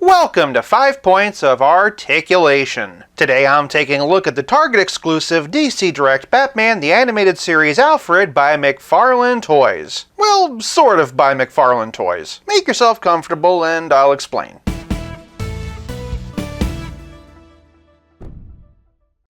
Welcome to 5 Points of Articulation. Today I'm taking a look at the Target exclusive DC Direct Batman the Animated Series Alfred by McFarlane Toys. Well, sort of by McFarlane Toys. Make yourself comfortable and I'll explain.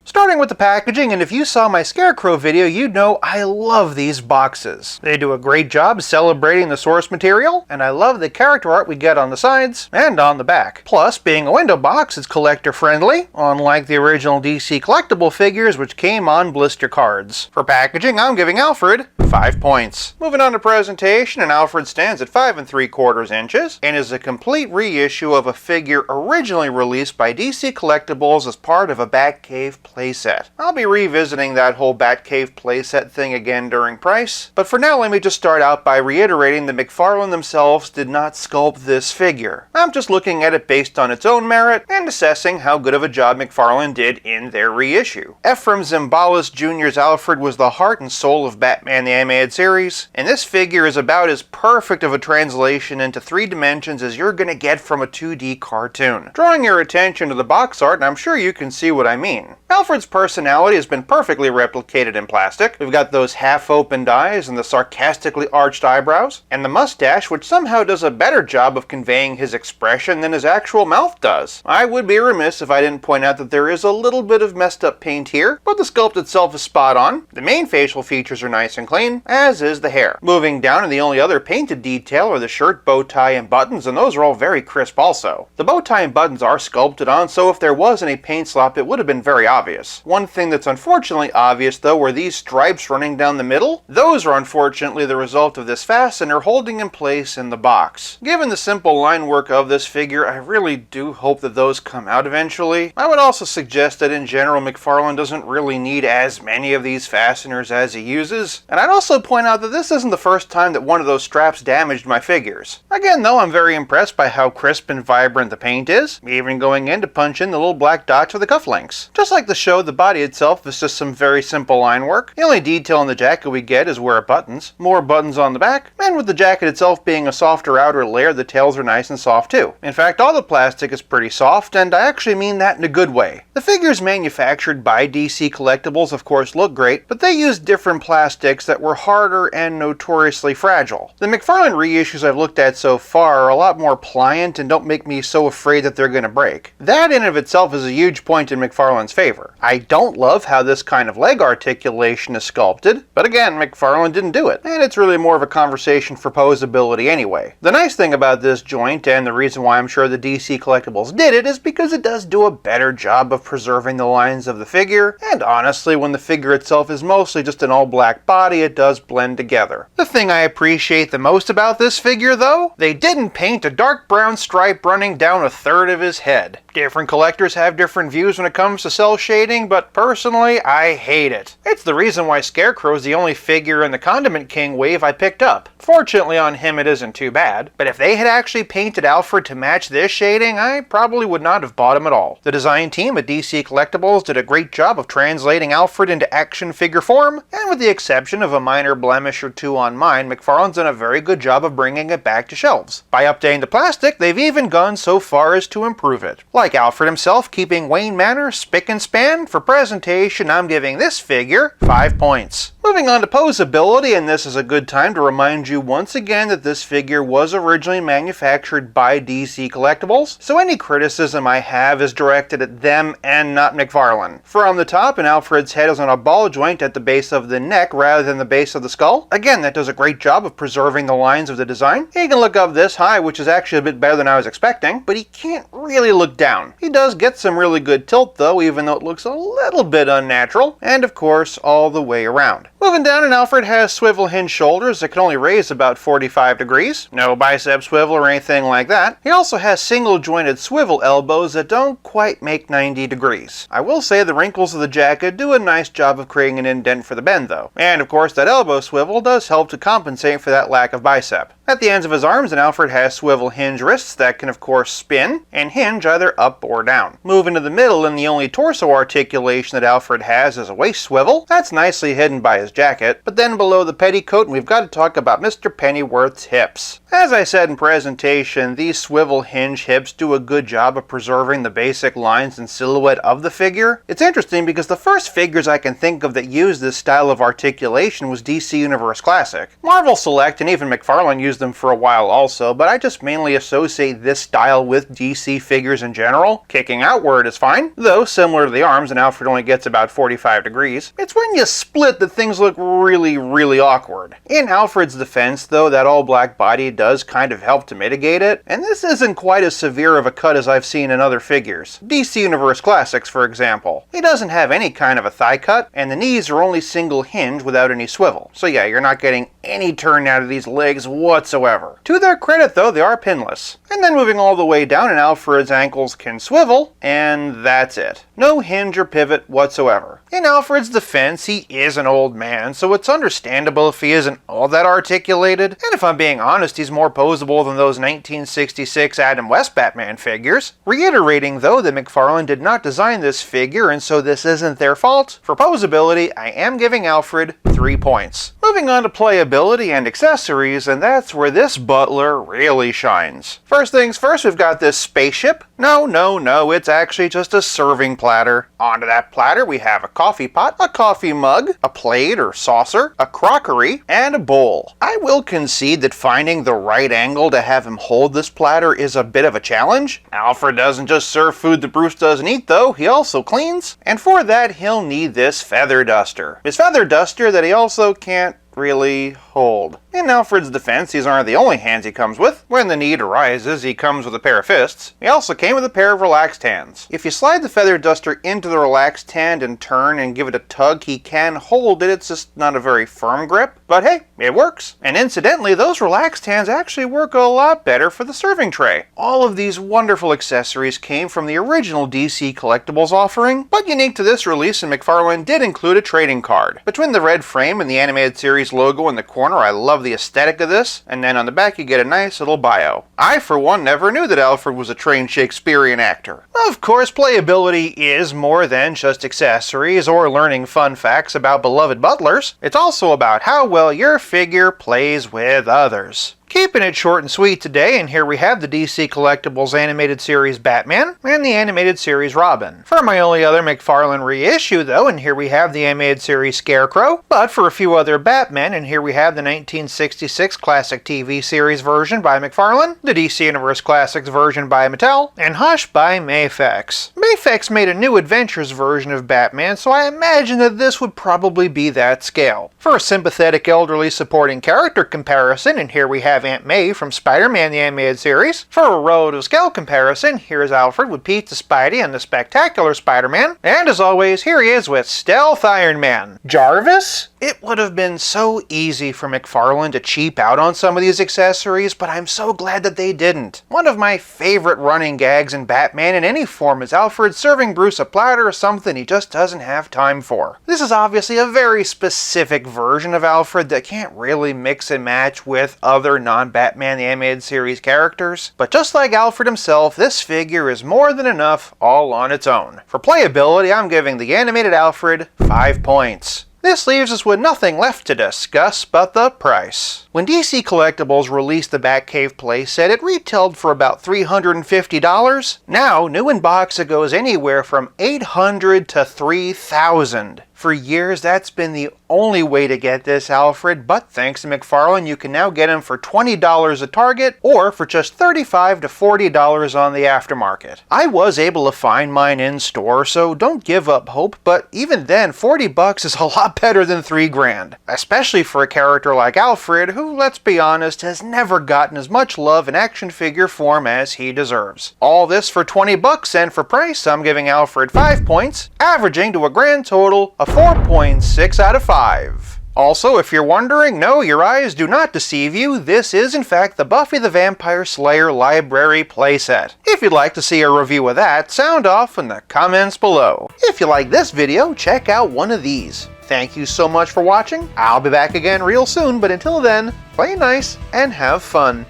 Starting with the packaging, and if you saw my Scarecrow video, you'd know I love these boxes. They do a great job celebrating the source material, and I love the character art we get on the sides and on the back. Plus, being a window box, it's collector friendly, unlike the original DC collectible figures which came on blister cards. For packaging, I'm giving Alfred 5 points. Moving on to presentation, and Alfred stands at 5 3/4 inches and is a complete reissue of a figure originally released by DC Collectibles as part of a Batcave playset. I'll be revisiting that whole Batcave playset thing again during price, but for now let me just start out by reiterating that McFarlane themselves did not sculpt this figure. I'm just looking at it based on its own merit and assessing how good of a job McFarlane did in their reissue. Ephraim Zimbalist Jr.'s Alfred was the heart and soul of Batman the Animated Series, and this figure is about as perfect of a translation into 3 dimensions as you're gonna get from a 2D cartoon. Drawing your attention to the box art, and I'm sure you can see what I mean. Alfred's personality has been perfectly replicated in plastic. We've got those half-opened eyes and the sarcastically arched eyebrows, and the mustache which somehow does a better job of conveying his expression than his actual mouth does. I would be remiss if I didn't point out that there is a little bit of messed up paint here, but the sculpt itself is spot on. The main facial features are nice and clean, as is the hair. Moving down, and the only other painted detail are the shirt, bow tie, and buttons, and those are all very crisp also. The bow tie and buttons are sculpted on, so if there was any paint slop it would have been very obvious. One thing that's unfortunately obvious though are these stripes running down the middle. Those are unfortunately the result of this fastener holding in place in the box. Given the simple line work of this figure, I really do hope that those come out eventually. I would also suggest that in general McFarlane doesn't really need as many of these fasteners as he uses. And I'd also point out that this isn't the first time that one of those straps damaged my figures. Again though, I'm very impressed by how crisp and vibrant the paint is, even going in to punch in the little black dots for the cufflinks. Just like the show, the body itself is just some very simple line work. The only detail in the jacket we get is where it buttons. More buttons on the back, and with the jacket itself being a softer outer layer, the tails are nice and soft too. In fact, all the plastic is pretty soft, and I actually mean that in a good way. The figures manufactured by DC Collectibles of course look great, but they use different plastics that were harder and notoriously fragile. The McFarlane reissues I've looked at so far are a lot more pliant and don't make me so afraid that they're going to break. That in and of itself is a huge point in McFarlane's favor. I don't love how this kind of leg articulation is sculpted, but again, McFarlane didn't do it, and it's really more of a conversation for posability anyway. The nice thing about this joint, and the reason why I'm sure the DC Collectibles did it, is because it does do a better job of preserving the lines of the figure, and honestly, when the figure itself is mostly just an all-black body, it does blend together. The thing I appreciate the most about this figure though, they didn't paint a dark brown stripe running down 1/3 of his head. Different collectors have different views when it comes to cell shading, but personally, I hate it. It's the reason why Scarecrow is the only figure in the Condiment King wave I picked up. Fortunately on him it isn't too bad, but if they had actually painted Alfred to match this shading, I probably would not have bought him at all. The design team at DC Collectibles did a great job of translating Alfred into action figure form, and with the exception of a minor blemish or two on mine, McFarlane's done a very good job of bringing it back to shelves. By updating the plastic, they've even gone so far as to improve it. Like Alfred himself keeping Wayne Manor spick and span, for presentation I'm giving this figure 5 points. Moving on to posability, and this is a good time to remind you once again that this figure was originally manufactured by DC Collectibles, so any criticism I have is directed at them and not McFarlane. From the top, and Alfred's head is on a ball joint at the base of the neck rather than the base of the skull. Again, that does a great job of preserving the lines of the design. He can look up this high, which is actually a bit better than I was expecting, but he can't really look down. He does get some really good tilt though, even though it looks a little bit unnatural, and of course all the way around. Moving down, and Alfred has swivel hinge shoulders that can only raise about 45 degrees. No bicep swivel or anything like that. He also has single jointed swivel elbows that don't quite make 90 degrees. I will say the wrinkles of the jacket do a nice job of creating an indent for the bend though. And of course that elbow swivel does help to compensate for that lack of bicep. At the ends of his arms, and Alfred has swivel hinge wrists that can of course spin and hinge either up or down. Moving to the middle, and the only torso articulation that Alfred has is a waist swivel. That's nicely hidden by his jacket. But then below the petticoat, we've got to talk about Mr. Pennyworth's hips. As I said in presentation, these swivel hinge hips do a good job of preserving the basic lines and silhouette of the figure. It's interesting because the first figures I can think of that used this style of articulation was DC Universe Classic. Marvel Select and even McFarlane used them for a while also, but I just mainly associate this style with DC figures in general. Kicking outward is fine, though similar to the arms, and Alfred only gets about 45 degrees. It's when you split that things look really awkward. In Alfred's defense, though, that all-black body does kind of help to mitigate it, and this isn't quite as severe of a cut as I've seen in other figures. DC Universe Classics, for example. He doesn't have any kind of a thigh cut, and the knees are only single hinge without any swivel. So yeah, you're not getting any turn out of these legs whatsoever. To their credit, though, they are pinless. And then moving all the way down, and Alfred's ankles can swivel, and that's it. No hinge or pivot whatsoever. In Alfred's defense, he is an old man, so it's understandable if he isn't all that articulated, and if I'm being honest, he's more posable than those 1966 Adam West Batman figures. Reiterating, though, that McFarlane did not design this figure, and so this isn't their fault. For posability, I am giving Alfred 3 points. Moving on to playability and accessories, and that's where this butler really shines. First things first, we've got this spaceship. No, it's actually just a serving platter. Onto that platter, we have a coffee pot, a coffee mug, a plate or saucer, a crockery, and a bowl. I will concede that finding the right angle to have him hold this platter is a bit of a challenge. Alfred doesn't just serve food that Bruce doesn't eat, though, he also cleans. And for that, he'll need this feather duster. His feather duster that he also can't really hold. In Alfred's defense, these aren't the only hands he comes with. When the need arises, he comes with a pair of fists. He also came with a pair of relaxed hands. If you slide the feather duster into the relaxed hand and turn and give it a tug, he can hold it. It's just not a very firm grip. But hey, it works. And incidentally, those relaxed hands actually work a lot better for the serving tray. All of these wonderful accessories came from the original DC Collectibles offering, but unique to this release, and McFarlane did include a trading card. Between the red frame and the animated series logo in the corner, I love the aesthetic of this, and then on the back you get a nice little bio. I, for one, never knew that Alfred was a trained Shakespearean actor. Of course, playability is more than just accessories or learning fun facts about beloved butlers. It's also about how well your figure plays with others. Keeping it short and sweet today, and here we have the DC Collectibles animated series Batman and the animated series Robin. For my only other McFarlane reissue, though, and here we have the animated series Scarecrow, but for a few other Batmen, and here we have the 1966 classic TV series version by McFarlane, the DC Universe Classics version by Mattel, and Hush by Mafex. Mafex made a new Adventures version of Batman, so I imagine that this would probably be that scale. For a sympathetic elderly supporting character comparison, and here we have Aunt May from Spider-Man the Animated Series. For a relative scale comparison, here's Alfred with Pizza Spidey and the Spectacular Spider-Man. And as always, here he is with Stealth Iron Man. Jarvis? It would have been so easy for McFarlane to cheap out on some of these accessories, but I'm so glad that they didn't. One of my favorite running gags in Batman in any form is Alfred serving Bruce a platter of something he just doesn't have time for. This is obviously a very specific version of Alfred that can't really mix and match with other non-Batman the Animated Series characters, but just like Alfred himself, this figure is more than enough all on its own. For playability, I'm giving the animated Alfred 5 points. This leaves us with nothing left to discuss but the price. When DC Collectibles released the Batcave playset, it retailed for about $350. Now, new in box, it goes anywhere from $800 to $3,000. For years, that's been the only way to get this Alfred, but thanks to McFarlane, you can now get him for $20 at Target, or for just $35 to $40 on the aftermarket. I was able to find mine in store, so don't give up hope, but even then, $40 is a lot better than $3 grand. Especially for a character like Alfred, who, let's be honest, has never gotten as much love in action figure form as he deserves. All this for $20, and for price, I'm giving Alfred 5 points, averaging to a grand total of 4.6 out of 5. Also, if you're wondering, no, your eyes do not deceive you. This is, in fact, the Buffy the Vampire Slayer Library playset. If you'd like to see a review of that, sound off in the comments below. If you like this video, check out one of these. Thank you so much for watching. I'll be back again real soon, but until then, play nice and have fun.